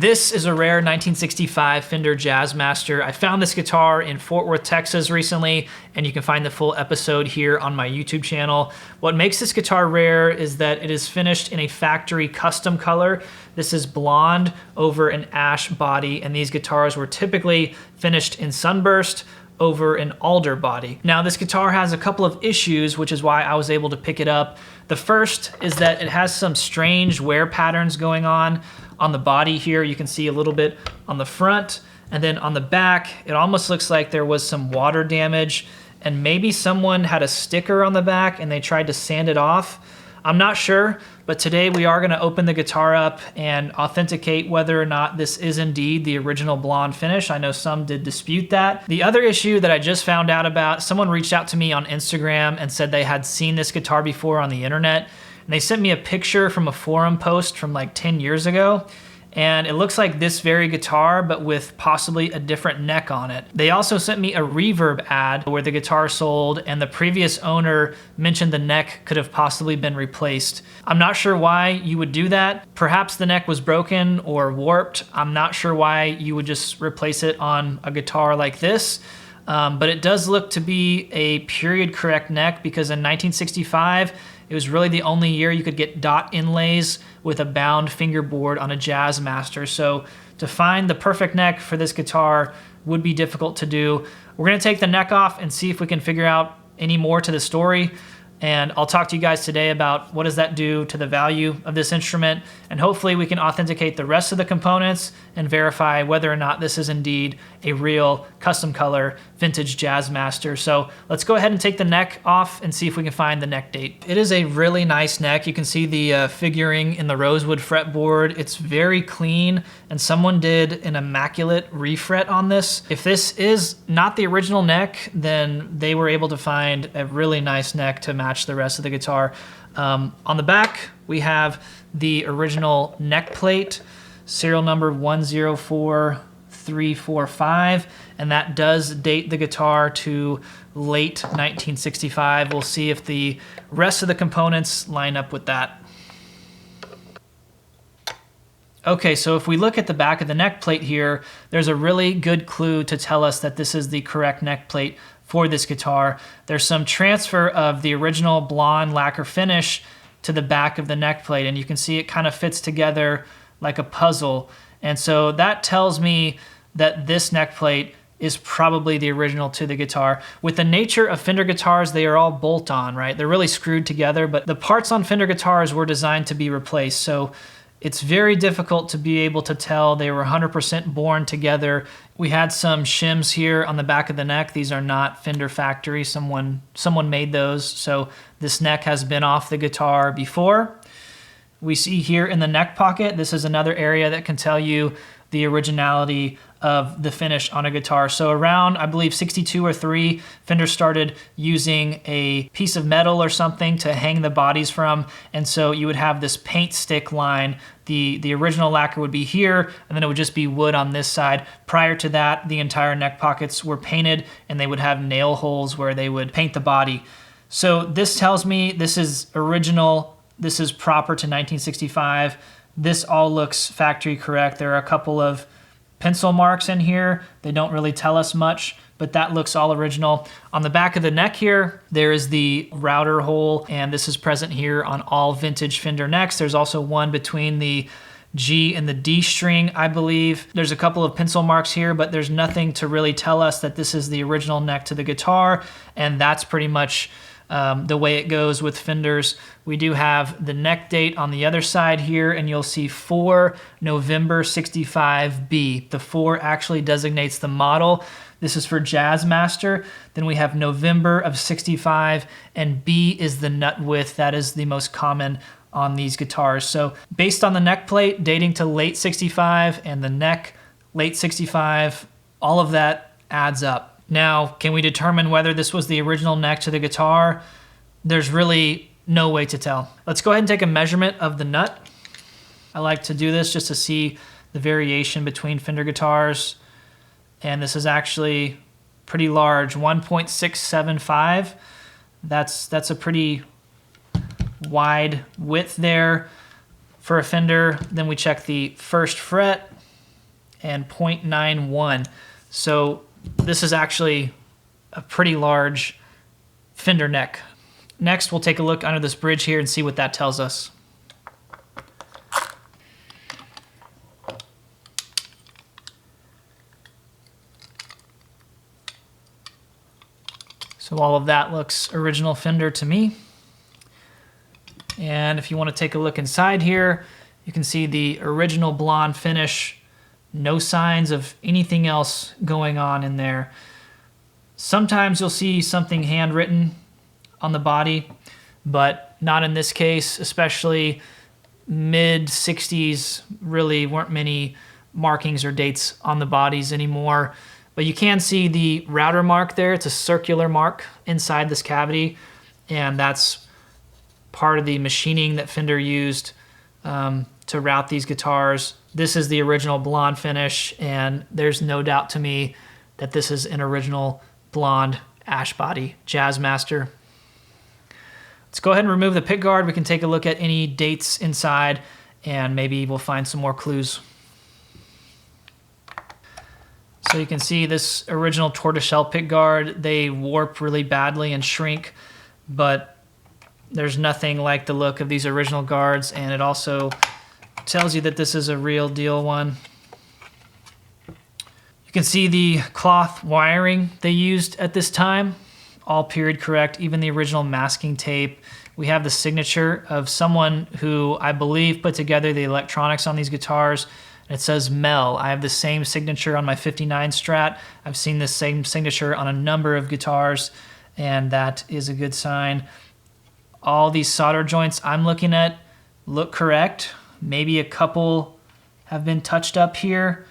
This is a rare 1965 Fender Jazzmaster. I found this guitar in Fort Worth, Texas recently, and you can find the full episode here on my YouTube channel. What makes this guitar rare is that it is finished in a factory custom color. This is blonde over an ash body, and these guitars were typically finished in sunburst over an alder body. Now this guitar has a couple of issues, which is why I was able to pick it up. The first is that it has some strange wear patterns going on the body here. You can see a little bit on the front, and then on the back, it almost looks like there was some water damage, and maybe someone had a sticker on the back and they tried to sand it off. I'm not sure, but today we are gonna open the guitar up and authenticate whether or not this is indeed the original blonde finish. I know some did dispute that. The other issue that I just found out about, someone reached out to me on Instagram and said they had seen this guitar before on the internet, and they sent me a picture from a forum post from like 10 years ago. And it looks like this very guitar, but with possibly a different neck on it. They also sent me a REVERB ad where the guitar sold, and the previous owner mentioned the neck could have possibly been replaced. I'm not sure why you would do that. Perhaps the neck was broken or warped. I'm not sure why you would just replace it on a guitar like this. But it does look to be a period correct neck, because in 1965, it was really the only year you could get dot inlays with a bound fingerboard on a Jazzmaster. So to find the perfect neck for this guitar would be difficult to do. We're gonna take the neck off and see if we can figure out any more to the story. And I'll talk to you guys today about what does that do to the value of this instrument, and hopefully we can authenticate the rest of the components and verify whether or not this is indeed a real custom color vintage Jazzmaster. So let's go ahead and take the neck off and see if we can find the neck date. It is a really nice neck. You can see the figuring in the rosewood fretboard. It's very clean, and someone did an immaculate refret on this. If this is not the original neck, then they were able to find a really nice neck to match the rest of the guitar. On the back, we have the original neck plate, serial number 104345, and that does date the guitar to late 1965. We'll see if the rest of the components line up with that. Okay, so if we look at the back of the neck plate here, there's a really good clue to tell us that this is the correct neck plate for this guitar. There's some transfer of the original blonde lacquer finish to the back of the neck plate, and you can see it kind of fits together like a puzzle. And so that tells me that this neck plate is probably the original to the guitar. With the nature of Fender guitars, they are all bolt-on, right? They're really screwed together, but the parts on Fender guitars were designed to be replaced. So it's very difficult to be able to tell they were 100% born together. We had some shims here on the back of the neck. These are not Fender factory. Someone made those. So this neck has been off the guitar before. We see here in the neck pocket, this is another area that can tell you the originality of the finish on a guitar. So around, I believe 62 or 3, Fender started using a piece of metal or something to hang the bodies from, and so you would have this paint stick line. The original lacquer would be here, and then it would just be wood on this side. Prior to that, the entire neck pockets were painted, and they would have nail holes where they would paint the body. So this tells me this is original, this is proper to 1965. This all looks factory correct. There are a couple of pencil marks in here. They don't really tell us much, but that looks all original. On the back of the neck here, there is the router hole, and this is present here on all vintage Fender necks. There's also one between the G and the D string, I believe. There's a couple of pencil marks here, but there's nothing to really tell us that this is the original neck to the guitar, and that's pretty much the way it goes with Fenders. We do have the neck date on the other side here, and you'll see 4 November 65B. The 4 actually designates the model. This is for Jazzmaster. Then we have November of 65, and B is the nut width. That is the most common on these guitars. So based on the neck plate dating to late 65 and the neck late 65, all of that adds up. Now, can we determine whether this was the original neck to the guitar? There's really no way to tell. Let's go ahead and take a measurement of the nut. I like to do this just to see the variation between Fender guitars. And this is actually pretty large, 1.675. That's a pretty wide width there for a Fender. Then we check the first fret, and 0.91. So this is actually a pretty large fender neck. Next, we'll take a look under this bridge here and see what that tells us. So all of that looks original Fender to me. And if you want to take a look inside here, you can see the original blonde finish. No signs of anything else going on in there. Sometimes you'll see something handwritten on the body, but not in this case, especially mid 60s, really weren't many markings or dates on the bodies anymore. But you can see the router mark there. It's a circular mark inside this cavity, and that's part of the machining that Fender used to route these guitars. This is the original blonde finish, and there's no doubt to me that this is an original blonde ash body Jazzmaster. Let's go ahead and remove the pick guard. We can take a look at any dates inside, and maybe we'll find some more clues. So you can see this original tortoiseshell pick guard, they warp really badly and shrink, but there's nothing like the look of these original guards, and it also tells you that this is a real deal one. You can see the cloth wiring they used at this time, all period correct, even the original masking tape. We have the signature of someone who I believe put together the electronics on these guitars. It says Mel. I have the same signature on my 59 Strat. I've seen this same signature on a number of guitars, and that is a good sign. All these solder joints I'm looking at look correct. Maybe a couple have been touched up here,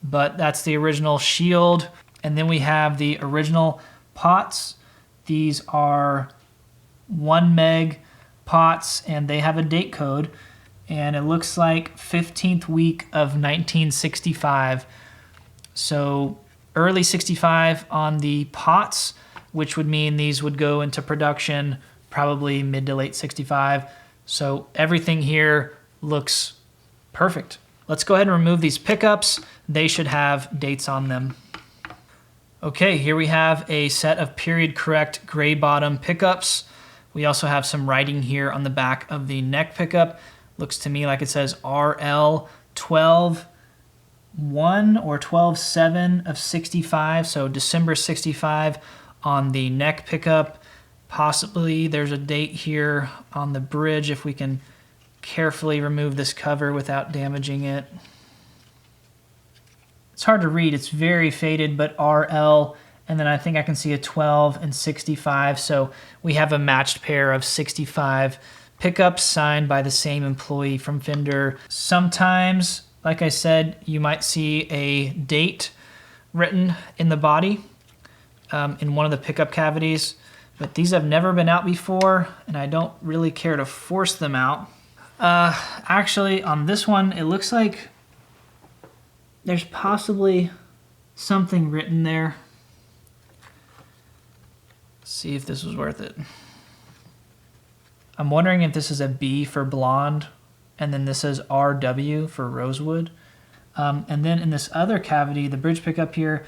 but that's the original shield. And then we have the original pots. These are 1 meg pots, and they have a date code. And it looks like 15th week of 1965. So early 65 on the pots, which would mean these would go into production probably mid to late 65. So everything here looks perfect. Let's go ahead and remove these pickups. They should have dates on them. Okay, here we have a set of period correct gray bottom pickups. We also have some writing here on the back of the neck pickup. Looks to me like it says RL 12-1 or 12-7 of 65, so December 65 on the neck pickup. Possibly there's a date here on the bridge if we can carefully remove this cover without damaging it. It's hard to read, it's very faded, but RL, and then I think I can see a 12 and 65, so we have a matched pair of 65 pickups signed by the same employee from Fender. Sometimes, like I said, you might see a date written in the body in one of the pickup cavities, but these have never been out before, and I don't really care to force them out. Actually, on this one, it looks like there's possibly something written there. Let's see if this was worth it. I'm wondering if this is a B for blonde, and then this is RW for rosewood. And then in this other cavity, the bridge pickup here,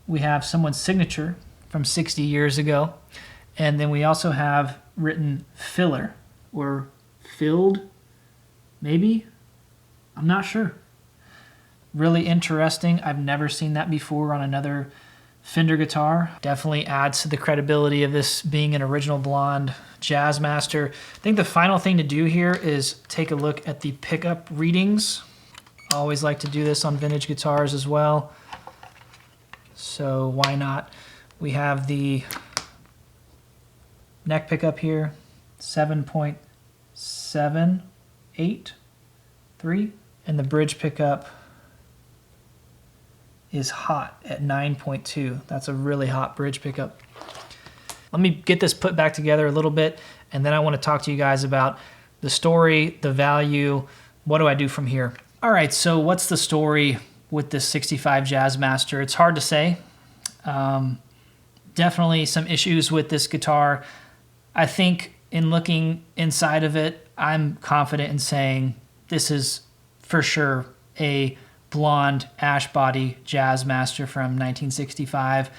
we have someone's signature from 60 years ago. And then we also have written filler or filled, maybe? I'm not sure. Really interesting. I've never seen that before on another Fender guitar. Definitely adds to the credibility of this being an original blonde Jazzmaster. I think the final thing to do here is take a look at the pickup readings. I always like to do this on vintage guitars as well, so why not? We have the neck pickup here, 7.783, and the bridge pickup is hot at 9.2. That's a really hot bridge pickup. Let me get this put back together a little bit, and then I want to talk to you guys about the story, the value, what do I do from here? All right, so what's the story with this 65 Jazzmaster? It's hard to say. Definitely some issues with this guitar. I think in looking inside of it, I'm confident in saying this is for sure a blonde ash body Jazzmaster from 1965.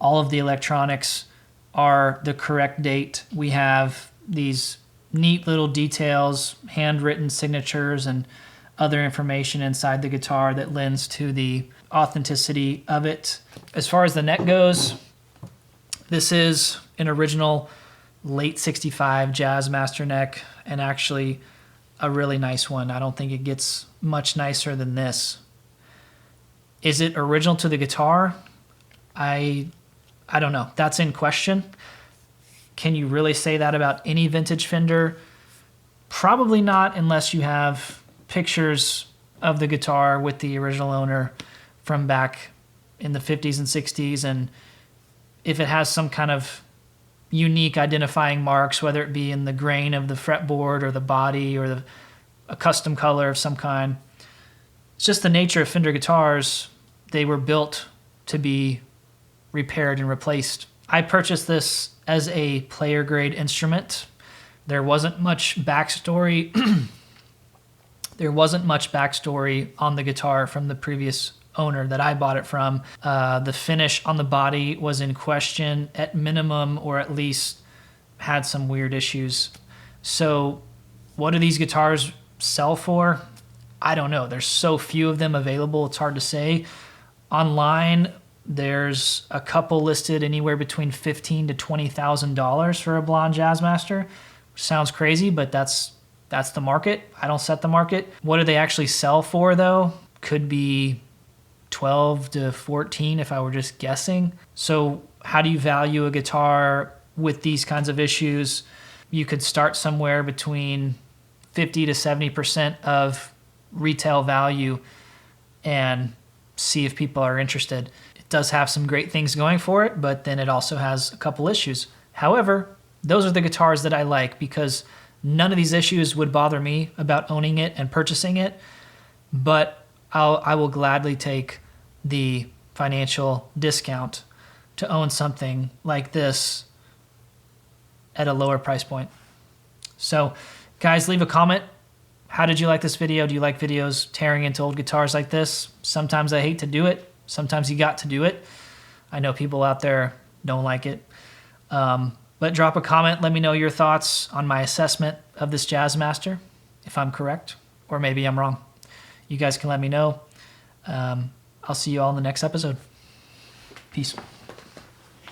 All of the electronics are the correct date. We have these neat little details, handwritten signatures, and other information inside the guitar that lends to the authenticity of it. As far as the neck goes, this is an original late 65 Jazzmaster neck, and actually a really nice one. I don't think it gets much nicer than this. Is it original to the guitar? I don't know. That's in question. Can you really say that about any vintage Fender? Probably not, unless you have pictures of the guitar with the original owner from back in the 50s and 60s, and if it has some kind of unique identifying marks, whether it be in the grain of the fretboard or the body or a custom color of some kind. It's just the nature of Fender guitars. They were built to be repaired and replaced. I purchased this as a player grade instrument. There wasn't much backstory. There wasn't much backstory on the guitar from the previous owner that I bought it from. The finish on the body was in question at minimum, or at least had some weird issues. So what do these guitars sell for? I don't know. There's so few of them available, it's hard to say. Online, there's a couple listed anywhere between $15,000 to $20,000 for a blonde Jazzmaster, which sounds crazy, but that's the market. I don't set the market. What do they actually sell for though? Could be 12 to 14 if I were just guessing. So how do you value a guitar with these kinds of issues? You could start somewhere between 50 to 70% of retail value and see if people are interested. It does have some great things going for it, but then it also has a couple issues. However, those are the guitars that I like because none of these issues would bother me about owning it and purchasing it, but I will gladly take the financial discount to own something like this at a lower price point. So guys, leave a comment. How did you like this video? Do you like videos tearing into old guitars like this? Sometimes I hate to do it. Sometimes you got to do it. I know people out there don't like it. But drop a comment. Let me know your thoughts on my assessment of this Jazzmaster, if I'm correct, or maybe I'm wrong. You guys can let me know. I'll see you all in the next episode. Peace.